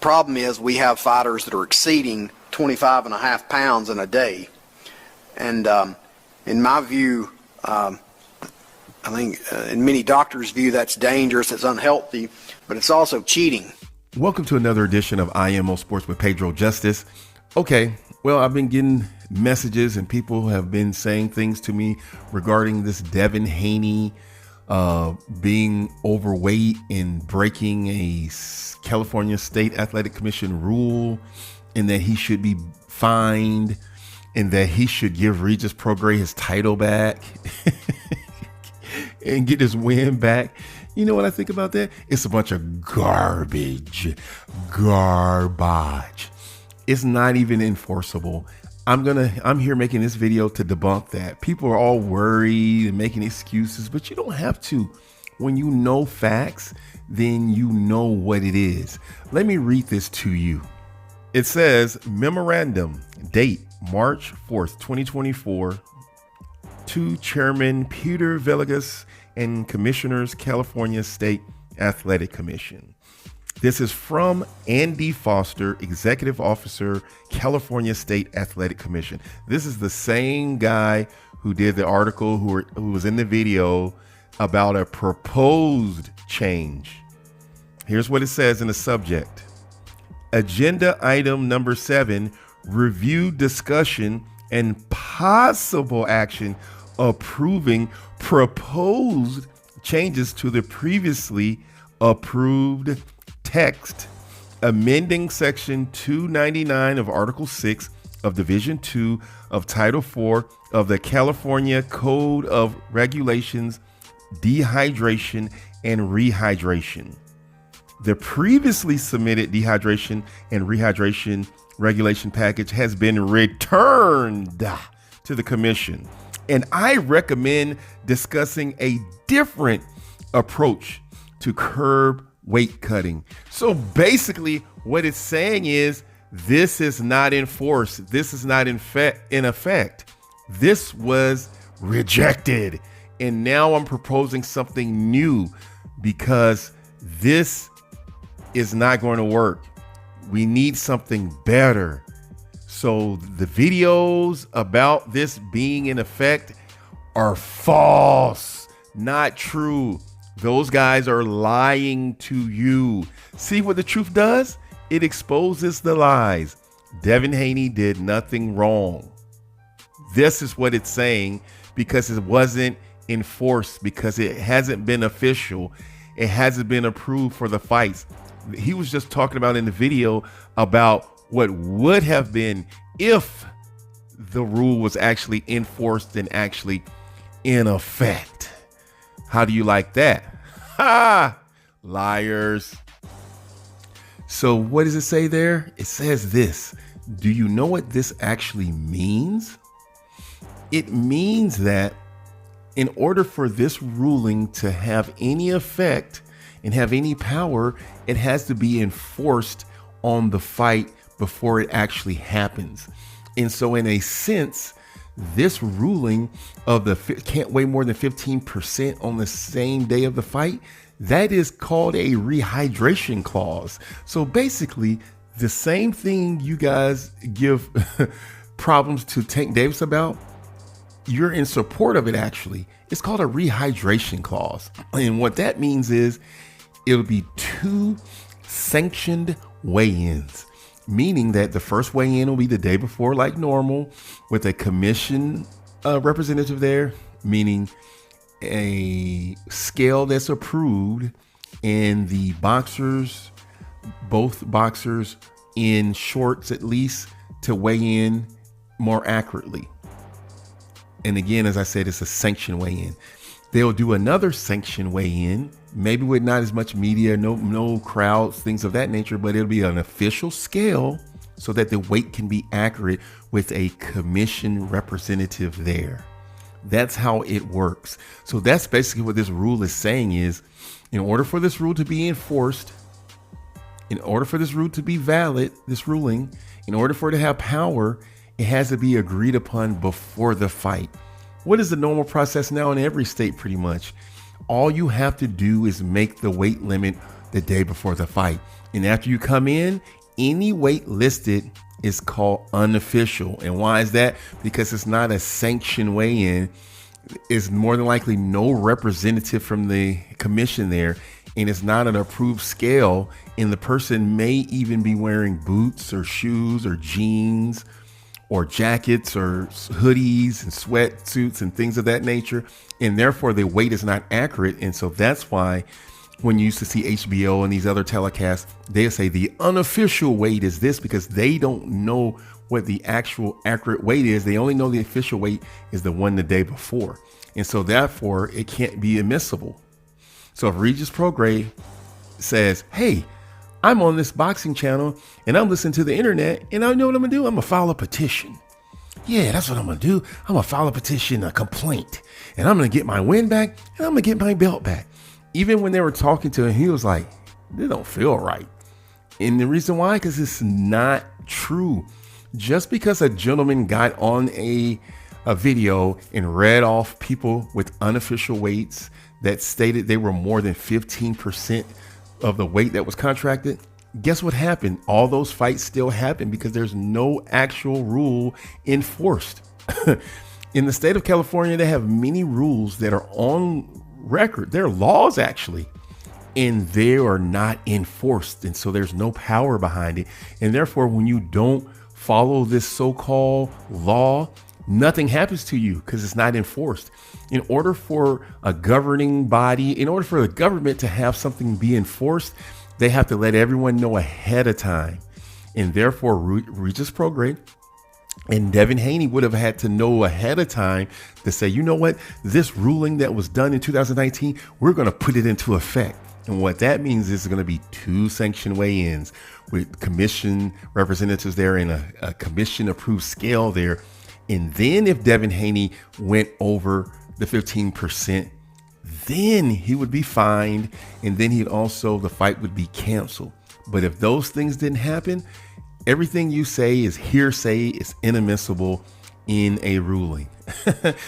problem is we have fighters that are exceeding 25 and a half pounds in a day. And in my view, I think in many doctors' view, that's dangerous, it's unhealthy, but it's also cheating. Welcome to another edition of IMO Sports with Pedro Justice. Okay, well, I've been getting messages and people have been saying things to me regarding this Devin Haney being overweight and breaking a California State Athletic Commission rule, and that he should be fined, and that he should give Regis Prograis his title back and get his win back. You know what I think about that? It's a bunch of garbage. It's not even enforceable. I'm here making this video to debunk that. People are all worried and making excuses, but you don't have to. When you know facts, then you know what it is. Let me read this to you. It says, memorandum, date March 4th, 2024, to Chairman Peter Villegas and Commissioners, California State Athletic Commission. This is from Andy Foster, Executive Officer, California State Athletic Commission. This is the same guy who did the article, who was in the video about a proposed change. Here's what it says in the subject. Agenda item number 7, review, discussion, and possible action approving proposed changes to the previously approved text, amending section 299 of Article 6 of Division 2 of Title 4 of the California Code of Regulations, dehydration and rehydration. The previously submitted dehydration and rehydration regulation package has been returned to the commission, and I recommend discussing a different approach to curb weight cutting. So basically what it's saying is this is not enforced. This is not in effect. This was rejected. And now I'm proposing something new because this is not going to work. We need something better. So the videos about this being in effect are false, not true. Those guys are lying to you. See what the truth does? It exposes the lies. Devin Haney did nothing wrong. This is what it's saying because it wasn't enforced, because it hasn't been official. It hasn't been approved for the fights. He was just talking about in the video about what would have been if the rule was actually enforced and actually in effect. How do you like that? Ha! Liars. So what does it say there? It says this. Do you know what this actually means? It means that in order for this ruling to have any effect and have any power, it has to be enforced on the fight before it actually happens. And so in a sense, this ruling of the can't weigh more than 15% on the same day of the fight, that is called a rehydration clause. So basically, the same thing you guys give problems to Tank Davis about, you're in support of it actually. It's called a rehydration clause. And what that means is it'll be 2 sanctioned weigh-ins, meaning that the first weigh-in will be the day before like normal with a commission representative there, meaning a scale that's approved, and the boxers, both boxers in shorts at least, to weigh in more accurately. And again, as I said, it's a sanction weigh-in. They'll do another sanction weigh-in, maybe with not as much media, no crowds, things of that nature, but it'll be an official scale so that the weight can be accurate with a commission representative there. That's how it works. So that's basically what this rule is saying is, in order for this rule to be enforced, in order for this rule to be valid, this ruling, in order for it to have power, it has to be agreed upon before the fight. What is the normal process now in every state pretty much? All you have to do is make the weight limit the day before the fight. And after you come in, any weight listed is called unofficial. And why is that? Because it's not a sanctioned weigh-in. It's more than likely no representative from the commission there, and it's not an approved scale. And the person may even be wearing boots or shoes or jeans or jackets or hoodies and sweatsuits and things of that nature. And therefore the weight is not accurate. And so that's why when you used to see HBO and these other telecasts, they say the unofficial weight is this, because they don't know what the actual accurate weight is. They only know the official weight is the one the day before. And so therefore it can't be admissible. So if Regis Prograis says, hey, I'm on this boxing channel and I'm listening to the internet, and I know what I'm gonna do. I'm gonna file a petition. Yeah, that's what I'm gonna do. I'm gonna file a petition, a complaint, and I'm gonna get my win back and I'm gonna get my belt back. Even when they were talking to him, he was like, they don't feel right. And the reason why, because it's not true. Just because a gentleman got on a video and read off people with unofficial weights that stated they were more than 15% of the weight that was contracted, guess what happened? All those fights still happen because there's no actual rule enforced. In the state of California, they have many rules that are on record. They're laws actually, and they are not enforced. And so there's no power behind it. And therefore, when you don't follow this so-called law, nothing happens to you because it's not enforced. In order for a governing body, in order for the government to have something be enforced, they have to let everyone know ahead of time. And therefore, Regis Prograis and Devin Haney would have had to know ahead of time to say, you know what, this ruling that was done in 2019, we're going to put it into effect. And what that means is going to be 2 sanctioned weigh-ins with commission representatives there and a commission approved scale there. And then if Devin Haney went over the 15%, then he would be fined. And then the fight would be canceled. But if those things didn't happen, everything you say is hearsay, is inadmissible in a ruling.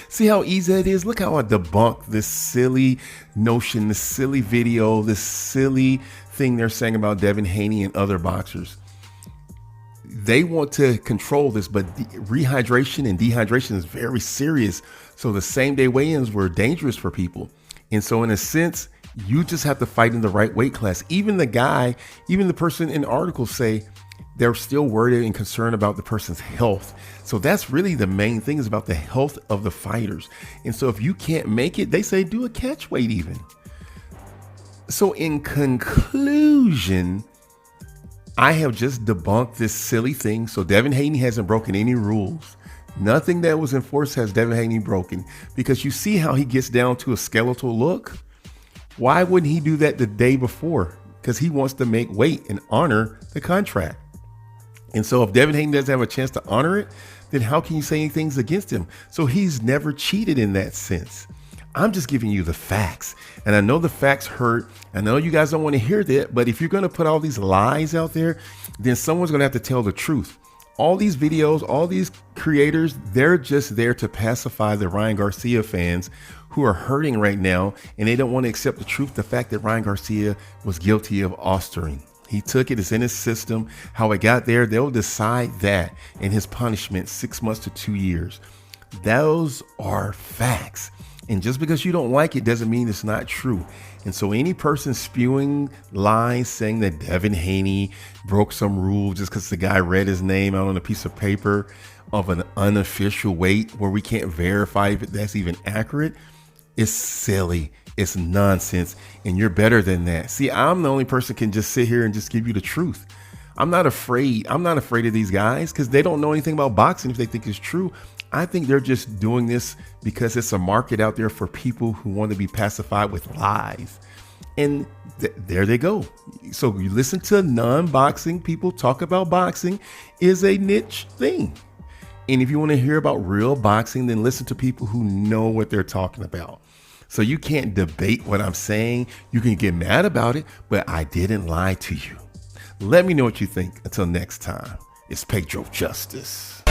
See how easy it is? Look how I debunk this silly notion, this silly video, this silly thing they're saying about Devin Haney and other boxers. They want to control this, but rehydration and dehydration is very serious. So the same day weigh-ins were dangerous for people. And so in a sense, you just have to fight in the right weight class. Even the person in articles say they're still worried and concerned about the person's health. So that's really the main thing, is about the health of the fighters. And so if you can't make it, they say do a catch weight even. So in conclusion, I have just debunked this silly thing. So Devin Haney hasn't broken any rules. Nothing that was enforced has Devin Haney broken, because you see how he gets down to a skeletal look. Why wouldn't he do that the day before? Because he wants to make weight and honor the contract. And so if Devin Haney doesn't have a chance to honor it, then how can you say anything against him? So he's never cheated in that sense. I'm just giving you the facts. And I know the facts hurt. I know you guys don't want to hear that. But if you're going to put all these lies out there, then someone's going to have to tell the truth. All these videos, all these creators, they're just there to pacify the Ryan Garcia fans who are hurting right now. And they don't want to accept the truth, the fact that Ryan Garcia was guilty of ostering. He took it, it's in his system. How it got there, they'll decide that. And his punishment, 6 months to 2 years. Those are facts. And just because you don't like it doesn't mean it's not true. And so any person spewing lies saying that Devin Haney broke some rule just because the guy read his name out on a piece of paper of an unofficial weight where we can't verify if that's even accurate, is silly. It's nonsense. And you're better than that. See, I'm the only person can just sit here and just give you the truth. I'm not afraid. I'm not afraid of these guys because they don't know anything about boxing if they think it's true. I think they're just doing this because it's a market out there for people who want to be pacified with lies. And there they go. So you listen to non-boxing people talk about boxing is a niche thing. And if you want to hear about real boxing, then listen to people who know what they're talking about. So you can't debate what I'm saying. You can get mad about it, but I didn't lie to you. Let me know what you think. Until next time, it's Pedro Justice.